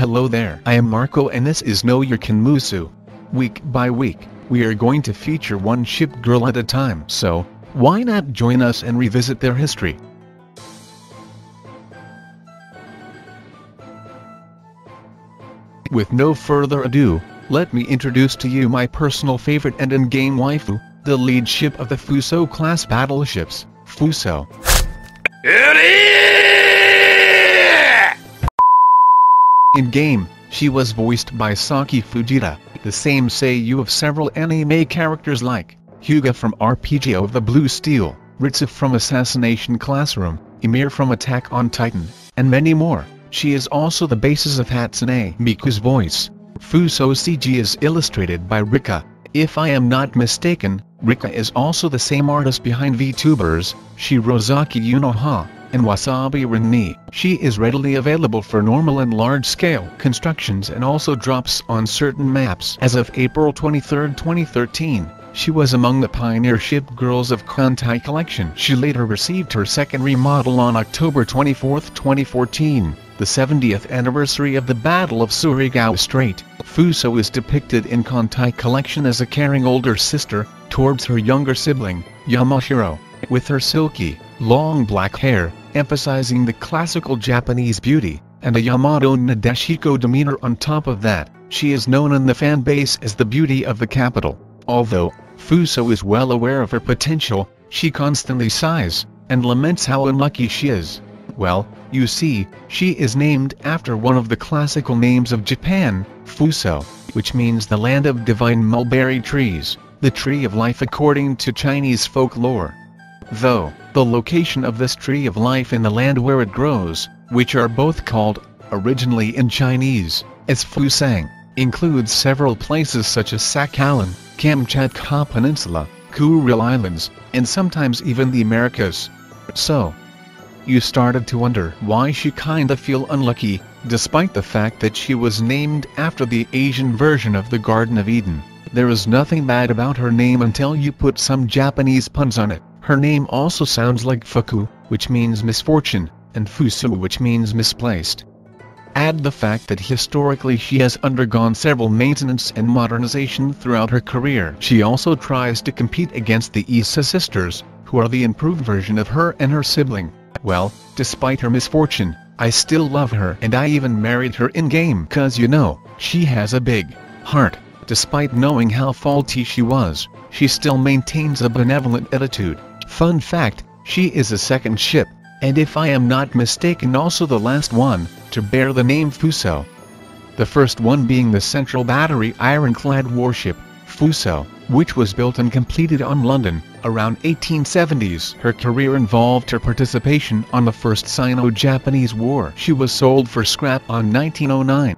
Hello there, I am Marco and this is Know Your KanMusu. Week by week, we are going to feature one ship girl at a time, so why not join us and revisit their history? With no further ado, let me introduce to you my personal favorite and in-game waifu, the lead ship of the Fusou-class battleships, Fusou. In-game, she was voiced by Saki Fujita, the same seiyuu of several anime characters like Hyuga from RPG of the Blue Steel, Ritsu from Assassination Classroom, Ymir from Attack on Titan, and many more. She is also the basis of Hatsune Miku's voice. Fusou CG is illustrated by Rika. If I am not mistaken, Rika is also the same artist behind VTubers, Shirozaki Yunoha, and Wasabi Rinni. She is readily available for normal and large-scale constructions and also drops on certain maps. As of April 23, 2013, she was among the pioneer ship girls of Kantai Collection. She later received her second remodel on October 24, 2014, the 70th anniversary of the Battle of Surigao Strait. Fusou is depicted in Kantai Collection as a caring older sister towards her younger sibling, Yamashiro, with her silky, long black hair, emphasizing the classical Japanese beauty, and a Yamato Nadeshiko demeanor on top of that. She is known in the fan base as the beauty of the capital. Although Fusou is well aware of her potential, she constantly sighs and laments how unlucky she is. Well, you see, she is named after one of the classical names of Japan, Fusou, which means the land of divine mulberry trees, the tree of life according to Chinese folklore. Though, the location of this tree of life and the land where it grows, which are both called, originally in Chinese, as Fusang, includes several places such as Sakhalin, Kamchatka Peninsula, Kuril Islands, and sometimes even the Americas. So, you started to wonder why she kinda feel unlucky, despite the fact that she was named after the Asian version of the Garden of Eden. There is nothing bad about her name until you put some Japanese puns on it. Her name also sounds like Fuku, which means misfortune, and Fusu, which means misplaced. Add the fact that historically she has undergone several maintenance and modernization throughout her career. She also tries to compete against the Issa sisters, who are the improved version of her and her sibling. Well, despite her misfortune, I still love her and I even married her in-game cause you know, she has a big heart. Despite knowing how faulty she was, she still maintains a benevolent attitude. Fun fact, she is a second ship, and if I am not mistaken also the last one, to bear the name Fusou. The first one being the Central Battery ironclad warship, Fusou, which was built and completed on London, around 1870s. Her career involved her participation on the First Sino-Japanese War. She was sold for scrap on 1909.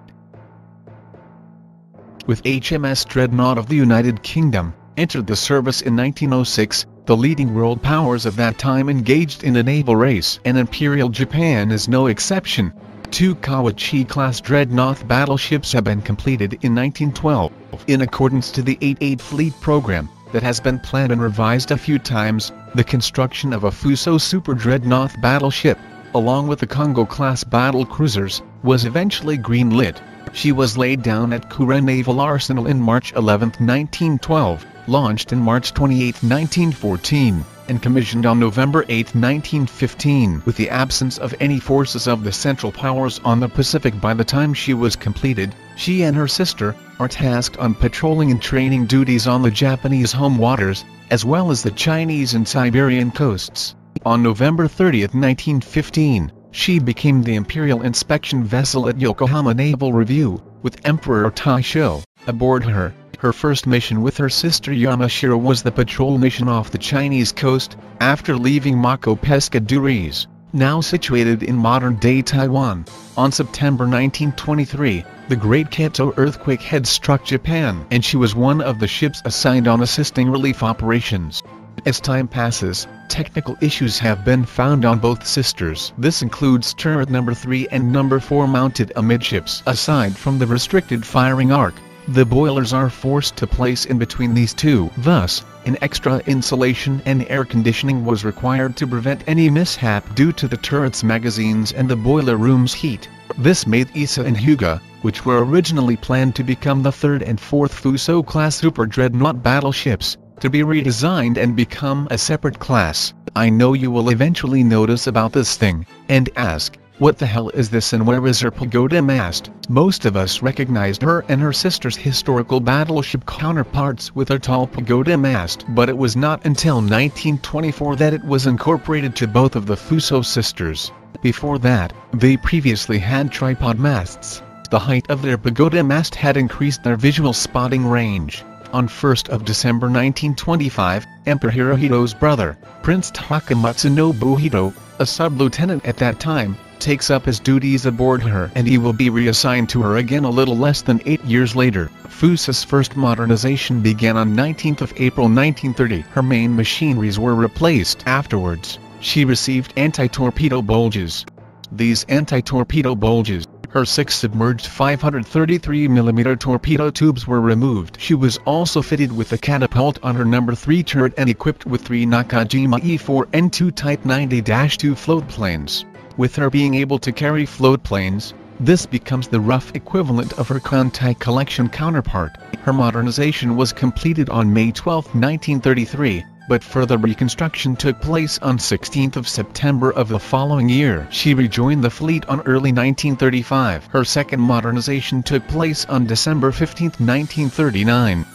With HMS Dreadnought of the United Kingdom, entered the service in 1906, the leading world powers of that time engaged in a naval race, and Imperial Japan is no exception. 2 Kawachi-class dreadnought battleships have been completed in 1912, in accordance to the 88 Fleet program, that has been planned and revised a few times. The construction of a Fusou super dreadnought battleship, along with the Congo-class battle cruisers, was eventually green-lit. She was laid down at Kure Naval Arsenal in March 11, 1912, launched in March 28, 1914, and commissioned on November 8, 1915. With the absence of any forces of the Central Powers on the Pacific by the time she was completed, she and her sister are tasked on patrolling and training duties on the Japanese home waters, as well as the Chinese and Siberian coasts. On November 30, 1915, she became the Imperial Inspection Vessel at Yokohama Naval Review, with Emperor Taisho aboard her. Her first mission with her sister Yamashiro was the patrol mission off the Chinese coast, after leaving Mako Pescadores, now situated in modern-day Taiwan. On September 1923, the Great Kanto earthquake had struck Japan, and she was one of the ships assigned on assisting relief operations. As time passes, technical issues have been found on both sisters. This includes turret number 3 and number 4 mounted amidships. Aside from the restricted firing arc, the boilers are forced to place in between these two. Thus, an extra insulation and air conditioning was required to prevent any mishap due to the turret's magazines and the boiler room's heat. This made Issa and Hyuga, which were originally planned to become the 3rd and 4th Fusou-class super dreadnought battleships, to be redesigned and become a separate class. I know you will eventually notice about this thing, and ask, what the hell is this and where is her pagoda mast? Most of us recognized her and her sister's historical battleship counterparts with her tall pagoda mast, but it was not until 1924 that it was incorporated to both of the Fusou sisters. Before that, they previously had tripod masts. The height of their pagoda mast had increased their visual spotting range. On 1st of December 1925, Emperor Hirohito's brother, Prince Takamatsu Nobuhito, a sub-lieutenant at that time, takes up his duties aboard her and he will be reassigned to her again a little less than 8 years later. Fusou's first modernization began on 19th of April 1930. Her main machineries were replaced. Afterwards, she received anti-torpedo bulges. These anti-torpedo bulges, her 6 submerged 533mm torpedo tubes were removed. She was also fitted with a catapult on her No. 3 turret and equipped with 3 Nakajima E4N2 Type 90-2 float planes. With her being able to carry float planes, this becomes the rough equivalent of her Kantai Collection counterpart. Her modernization was completed on May 12, 1933. But further reconstruction took place on 16th of September of the following year. She rejoined the fleet on early 1935. Her second modernization took place on December 15, 1939.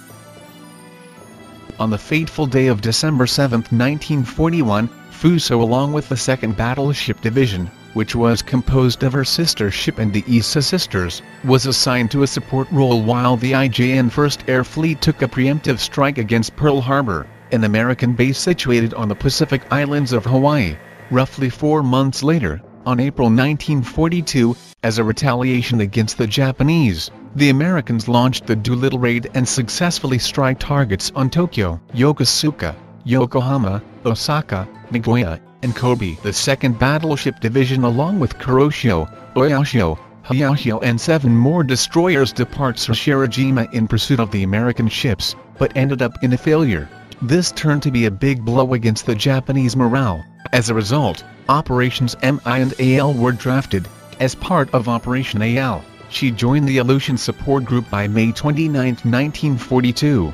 On the fateful day of December 7, 1941, Fusou along with the 2nd Battleship Division, which was composed of her sister ship and the Issa sisters, was assigned to a support role while the IJN 1st Air Fleet took a preemptive strike against Pearl Harbor, an American base situated on the Pacific Islands of Hawaii. Roughly 4 months later, on April 1942, as a retaliation against the Japanese, the Americans launched the Doolittle Raid and successfully struck targets on Tokyo, Yokosuka, Yokohama, Osaka, Nagoya, and Kobe. The 2nd Battleship Division along with Kuroshio, Oyashio, Hayashio and 7 more destroyers departs for Shirojima in pursuit of the American ships, but ended up in a failure. This turned to be a big blow against the Japanese morale. As a result, Operations MI and AL were drafted. As part of Operation AL, she joined the Aleutian Support Group by May 29, 1942.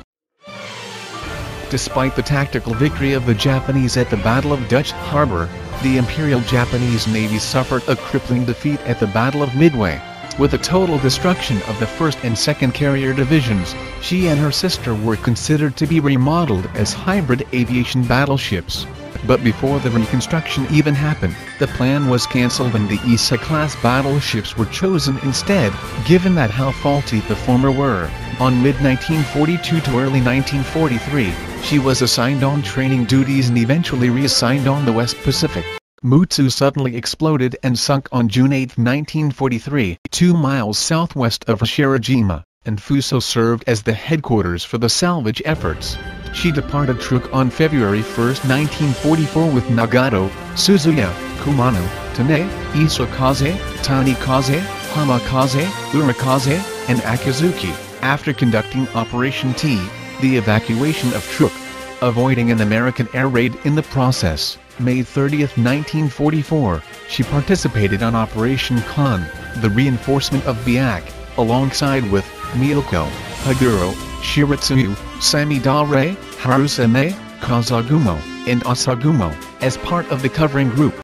Despite the tactical victory of the Japanese at the Battle of Dutch Harbor, the Imperial Japanese Navy suffered a crippling defeat at the Battle of Midway. With a total destruction of the 1st and 2nd Carrier Divisions, she and her sister were considered to be remodeled as hybrid aviation battleships. But before the reconstruction even happened, the plan was cancelled and the Issa-class battleships were chosen instead, given that how faulty the former were. On mid-1942 to early 1943, she was assigned on training duties and eventually reassigned on the West Pacific. Mutsu suddenly exploded and sunk on June 8, 1943, 2 miles southwest of Shirojima, and Fusou served as the headquarters for the salvage efforts. She departed Truk on February 1, 1944 with Nagato, Suzuya, Kumano, Tane, Isokaze, Tanikaze, Hamakaze, Urakaze, and Akizuki, after conducting Operation T, the evacuation of Truk, avoiding an American air raid in the process. May 30, 1944, she participated on Operation Khan, the reinforcement of Biak, alongside with Miyoko, Haguro, Shiritsuyu, Samidare, Harusame, Kazagumo, and Asagumo, as part of the covering group.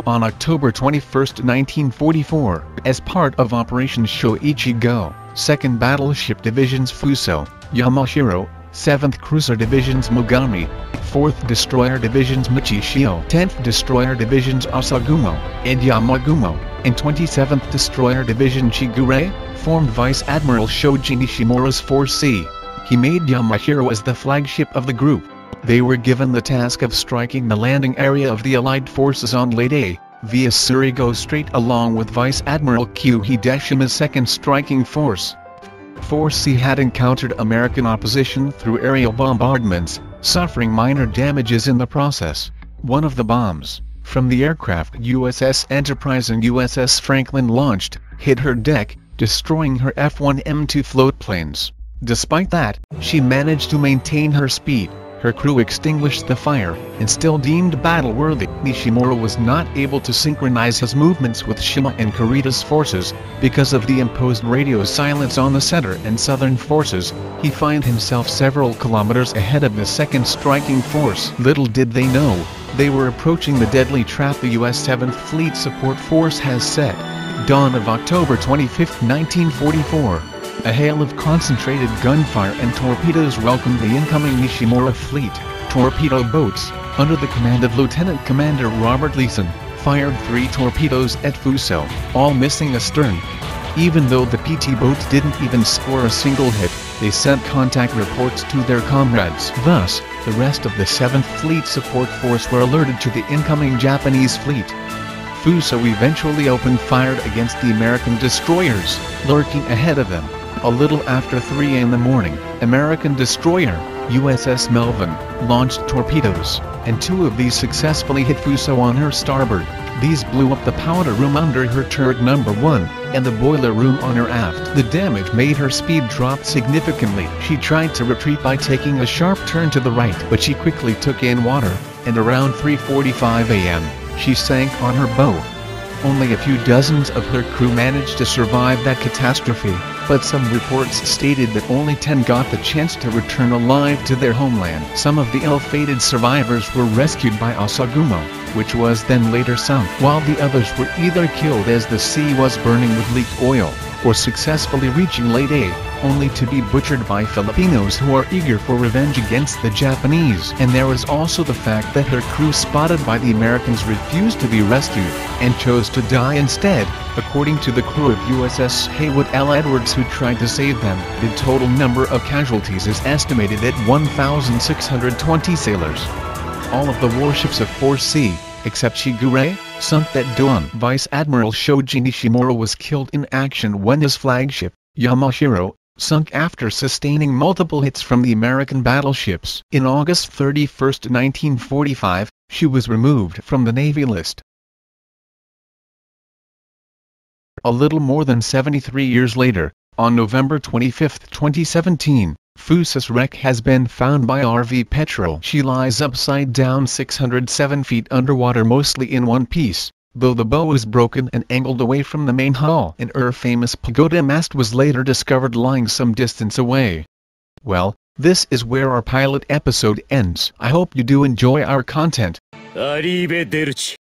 On October 21, 1944, as part of Operation Shoichi-Go, 2nd Battleship Division's Fusou, Yamashiro, 7th Cruiser Division's Mogami, 4th Destroyer Division's Michishio, 10th Destroyer Division's Asagumo, and Yamagumo, and 27th Destroyer Division Chigure, formed Vice Admiral Shoji Nishimura's 4C. He made Yamashiro as the flagship of the group. They were given the task of striking the landing area of the Allied forces on Leyte, via Surigao Strait along with Vice Admiral Q Hideshima's 2nd Striking Force. 4C had encountered American opposition through aerial bombardments, suffering minor damages in the process. One of the bombs, from the aircraft USS Enterprise and USS Franklin launched, hit her deck, destroying her F-1M2 float planes. Despite that, she managed to maintain her speed, Her crew extinguished the fire, and still deemed battle-worthy. Nishimura was not able to synchronize his movements with Shima and Kurita's forces. Because of the imposed radio silence on the center and southern forces, he found himself several kilometers ahead of the second striking force. Little did they know, they were approaching the deadly trap the U.S. 7th Fleet Support Force has set. Dawn of October 25, 1944. A hail of concentrated gunfire and torpedoes welcomed the incoming Nishimura fleet. Torpedo boats, under the command of Lieutenant Commander Robert Leeson, fired 3 torpedoes at Fusou, all missing astern. Even though the PT boats didn't even score a single hit, they sent contact reports to their comrades. Thus, the rest of the 7th Fleet Support Force were alerted to the incoming Japanese fleet. Fusou eventually opened fire against the American destroyers, lurking ahead of them. A little after 3 in the morning, American destroyer, USS Melvin, launched torpedoes, and 2 of these successfully hit Fusou on her starboard. These blew up the powder room under her turret number 1, and the boiler room on her aft. The damage made her speed drop significantly. She tried to retreat by taking a sharp turn to the right, but she quickly took in water, and around 3:45 a.m., she sank on her bow. Only a few dozens of her crew managed to survive that catastrophe, but some reports stated that only 10 got the chance to return alive to their homeland. Some of the ill-fated survivors were rescued by Asagumo, which was then later sunk, while the others were either killed as the sea was burning with leaked oil, or successfully reaching Leyte, only to be butchered by Filipinos who are eager for revenge against the Japanese. And there was also the fact that her crew spotted by the Americans refused to be rescued, and chose to die instead. According to the crew of USS Haywood L. Edwards who tried to save them, the total number of casualties is estimated at 1,620 sailors. All of the warships of Force C, except Shigure, sunk that dawn. Vice Admiral Shoji Nishimura was killed in action when his flagship, Yamashiro, sunk after sustaining multiple hits from the American battleships. In August 31, 1945, she was removed from the Navy list. A little more than 73 years later, on November 25, 2017, Fusou's wreck has been found by RV Petrol. She lies upside down 607 feet underwater, mostly in one piece, though the bow is broken and angled away from the main hull. And her famous pagoda mast was later discovered lying some distance away. Well, this is where our pilot episode ends. I hope you do enjoy our content. Arrivederci.